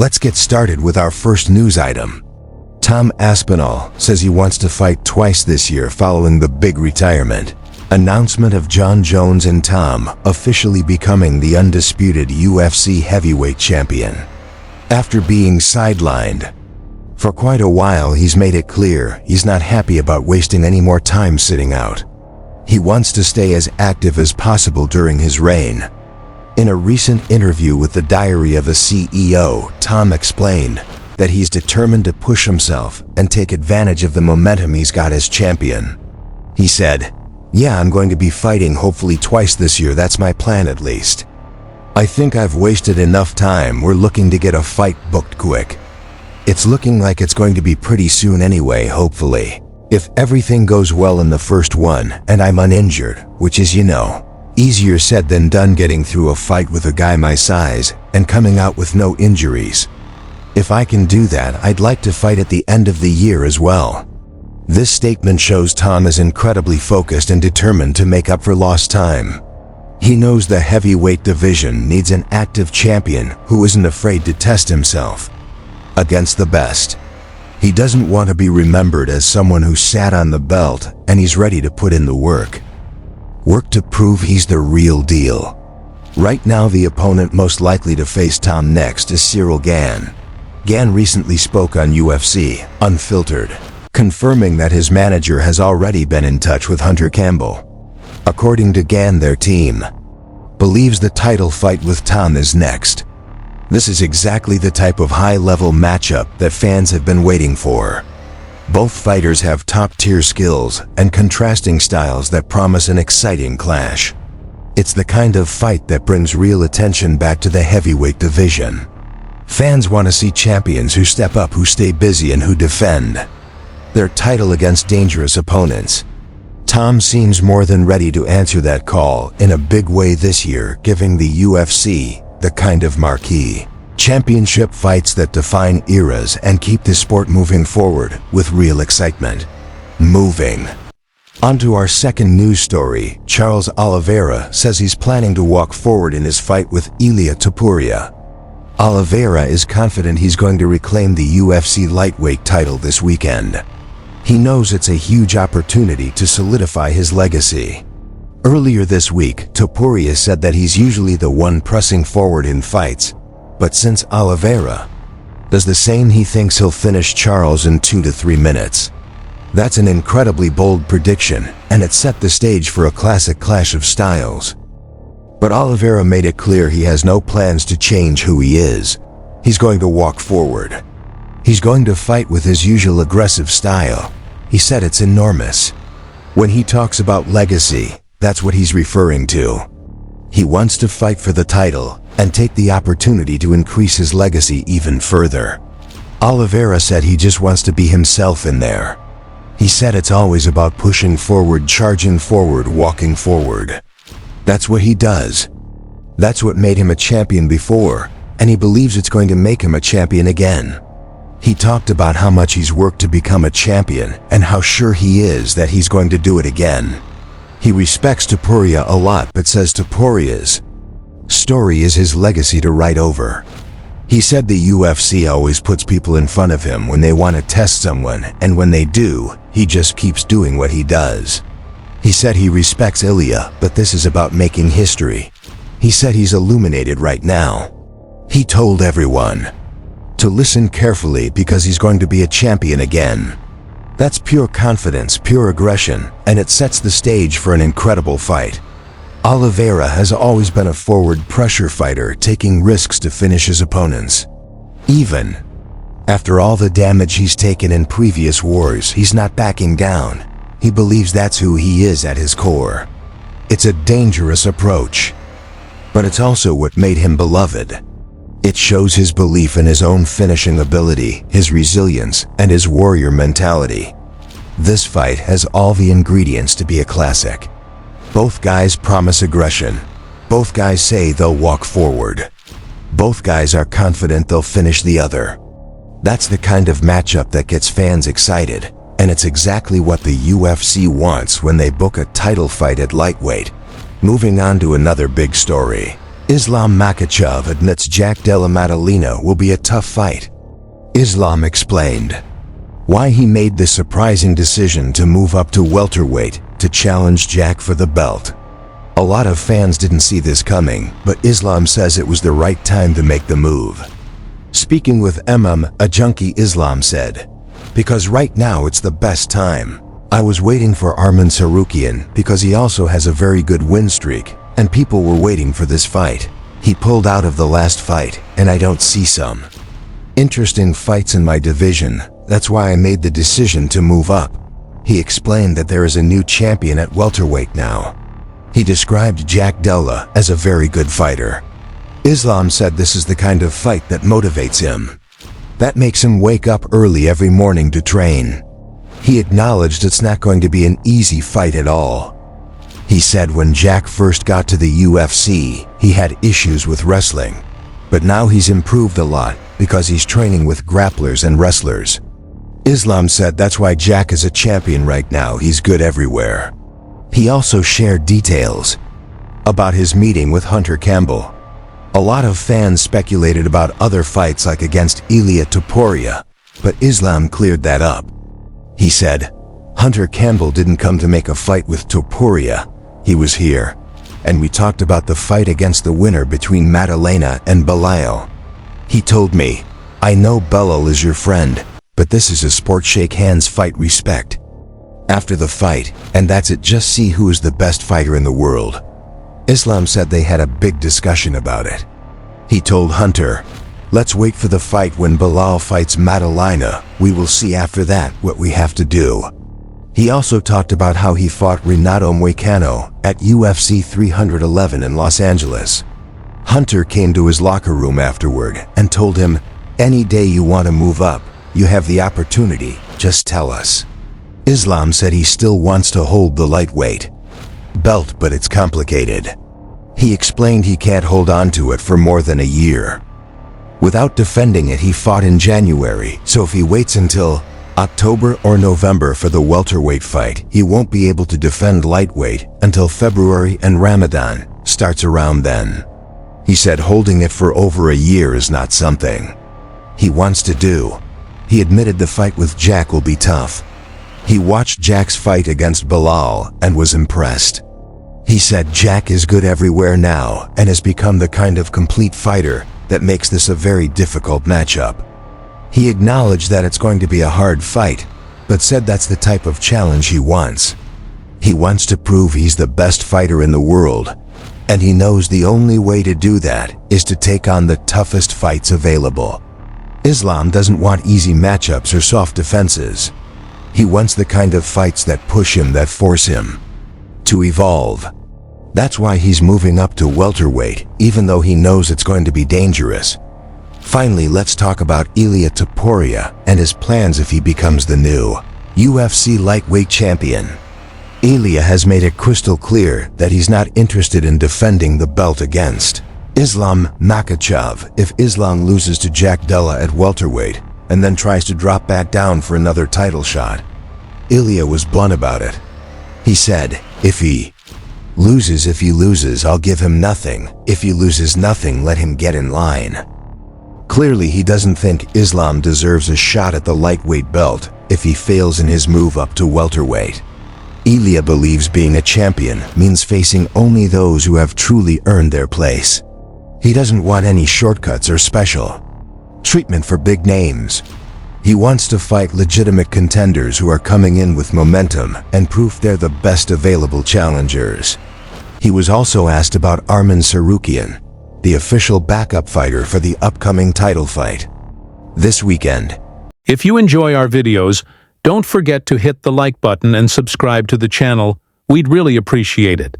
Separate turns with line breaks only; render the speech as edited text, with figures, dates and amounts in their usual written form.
Let's get started with our first news item. Tom Aspinall says he wants to fight twice this year following the big retirement. Announcement of Jon Jones and Tom officially becoming the undisputed UFC heavyweight champion. After being sidelined for quite a while, he's made it clear he's not happy about wasting any more time sitting out. He wants to stay as active as possible during his reign. In a recent interview with the Diary of a CEO, Tom explained that he's determined to push himself and take advantage of the momentum he's got as champion. He said, "Yeah, I'm going to be fighting hopefully twice this year, that's my plan at least. I think I've wasted enough time, we're looking to get a fight booked quick. It's looking like it's going to be pretty soon anyway, hopefully. If everything goes well in the first one and I'm uninjured, which is, easier said than done getting through a fight with a guy my size and coming out with no injuries. If I can do that, I'd like to fight at the end of the year as well." This statement shows Tom is incredibly focused and determined to make up for lost time. He knows the heavyweight division needs an active champion who isn't afraid to test himself against the best. He doesn't want to be remembered as someone who sat on the belt, and he's ready to put in the work. Work to prove he's the real deal. Right now, the opponent most likely to face Tom next is Ciryl Gane. Gane recently spoke on UFC Unfiltered, confirming that his manager has already been in touch with Hunter Campbell. According to Gane, their team believes the title fight with Tom is next. This is exactly the type of high-level matchup that fans have been waiting for. Both fighters have top-tier skills and contrasting styles that promise an exciting clash. It's the kind of fight that brings real attention back to the heavyweight division. Fans want to see champions who step up, who stay busy, and who defend their title against dangerous opponents. Tom seems more than ready to answer that call in a big way this year, giving the UFC the kind of marquee championship fights that define eras and keep the sport moving forward with real excitement. Moving on to our second news story, Charles Oliveira says he's planning to walk forward in his fight with Ilia Topuria. Oliveira is confident he's going to reclaim the UFC lightweight title this weekend. He knows it's a huge opportunity to solidify his legacy. Earlier this week, Topuria said that he's usually the one pressing forward in fights, but since Oliveira does the same, he thinks he'll finish Charles in 2 to 3 minutes. That's an incredibly bold prediction, and it set the stage for a classic clash of styles. But Oliveira made it clear he has no plans to change who he is. He's going to walk forward. He's going to fight with his usual aggressive style. He said it's enormous. When he talks about legacy, that's what he's referring to. He wants to fight for the title and take the opportunity to increase his legacy even further. Oliveira said he just wants to be himself in there. He said it's always about pushing forward, charging forward, walking forward. That's what he does. That's what made him a champion before, and he believes it's going to make him a champion again. He talked about how much he's worked to become a champion and how sure he is that he's going to do it again. He respects Topuria a lot, but says Topuria's story is his legacy to write over. He said the UFC always puts people in front of him when they want to test someone, and when they do, he just keeps doing what he does. He said he respects Ilia, but this is about making history. He said he's illuminated right now. He told everyone to listen carefully because he's going to be a champion again. That's pure confidence, pure aggression, and it sets the stage for an incredible fight. Oliveira has always been a forward pressure fighter, taking risks to finish his opponents. Even after all the damage he's taken in previous wars, he's not backing down. He believes that's who he is at his core. It's a dangerous approach, but it's also what made him beloved. It shows his belief in his own finishing ability, his resilience, and his warrior mentality. This fight has all the ingredients to be a classic. Both guys promise aggression. Both guys say they'll walk forward. Both guys are confident they'll finish the other. That's the kind of matchup that gets fans excited, and it's exactly what the UFC wants when they book a title fight at lightweight. Moving on to another big story. Islam Makhachev admits Jack Della Maddalena will be a tough fight. Islam explained why he made the surprising decision to move up to welterweight to challenge Jack for the belt. A lot of fans didn't see this coming, but Islam says it was the right time to make the move. Speaking with a junkie, Islam said, "Because right now it's the best time. I was waiting for Arman Tsarukyan because he also has a very good win streak, and people were waiting for this fight. He pulled out of the last fight, and I don't see some interesting fights in my division. That's why I made the decision to move up." He explained that there is a new champion at welterweight now. He described Jack Della as a very good fighter. Islam said this is the kind of fight that motivates him. That makes him wake up early every morning to train. He acknowledged it's not going to be an easy fight at all. He said when Jack first got to the UFC, he had issues with wrestling. But now he's improved a lot because he's training with grapplers and wrestlers. Islam said that's why Jack is a champion right now. He's good everywhere. He also shared details about his meeting with Hunter Campbell. A lot of fans speculated about other fights like against Ilia Topuria, but Islam cleared that up. He said, "Hunter Campbell didn't come to make a fight with Topuria. He was here, and we talked about the fight against the winner between Maddalena and Belal. He told me, I know Belal is your friend, but this is a sport, shake hands, fight, respect. After the fight, and that's it, just see who is the best fighter in the world." Islam said they had a big discussion about it. He told Hunter, "Let's wait for the fight when Belal fights Maddalena. We will see after that what we have to do." He also talked about how he fought Renato Moicano at UFC 311 in Los Angeles. Hunter came to his locker room afterward and told him, "Any day you want to move up, you have the opportunity, just tell us." Islam said he still wants to hold the lightweight belt, but it's complicated. He explained he can't hold on to it for more than a year. Without defending it, he fought in January, so if he waits until October or November for the welterweight fight, he won't be able to defend lightweight until February, and Ramadan starts around then. He said holding it for over a year is not something he wants to do. He admitted the fight with Jack will be tough. He watched Jack's fight against Belal and was impressed. He said Jack is good everywhere now and has become the kind of complete fighter that makes this a very difficult matchup. He acknowledged that it's going to be a hard fight, but said that's the type of challenge he wants. He wants to prove he's the best fighter in the world, and he knows the only way to do that is to take on the toughest fights available. Islam doesn't want easy matchups or soft defenses. He wants the kind of fights that push him, that force him to evolve. That's why he's moving up to welterweight, even though he knows it's going to be dangerous. Finally, let's talk about Ilia Topuria and his plans if he becomes the new UFC lightweight champion. Ilia has made it crystal clear that he's not interested in defending the belt against Islam Makhachev if Islam loses to Jack Della at welterweight and then tries to drop back down for another title shot. Ilia was blunt about it. He said, if he loses, I'll give him nothing. If he loses nothing, let him get in line. Clearly, he doesn't think Islam deserves a shot at the lightweight belt if he fails in his move up to welterweight. Ilia believes being a champion means facing only those who have truly earned their place. He doesn't want any shortcuts or special treatment for big names. He wants to fight legitimate contenders who are coming in with momentum and proof they're the best available challengers. He was also asked about Arman Tsarukyan, the official backup fighter for the upcoming title fight this weekend.
If you enjoy our videos, don't forget to hit the like button and subscribe to the channel. We'd really appreciate it.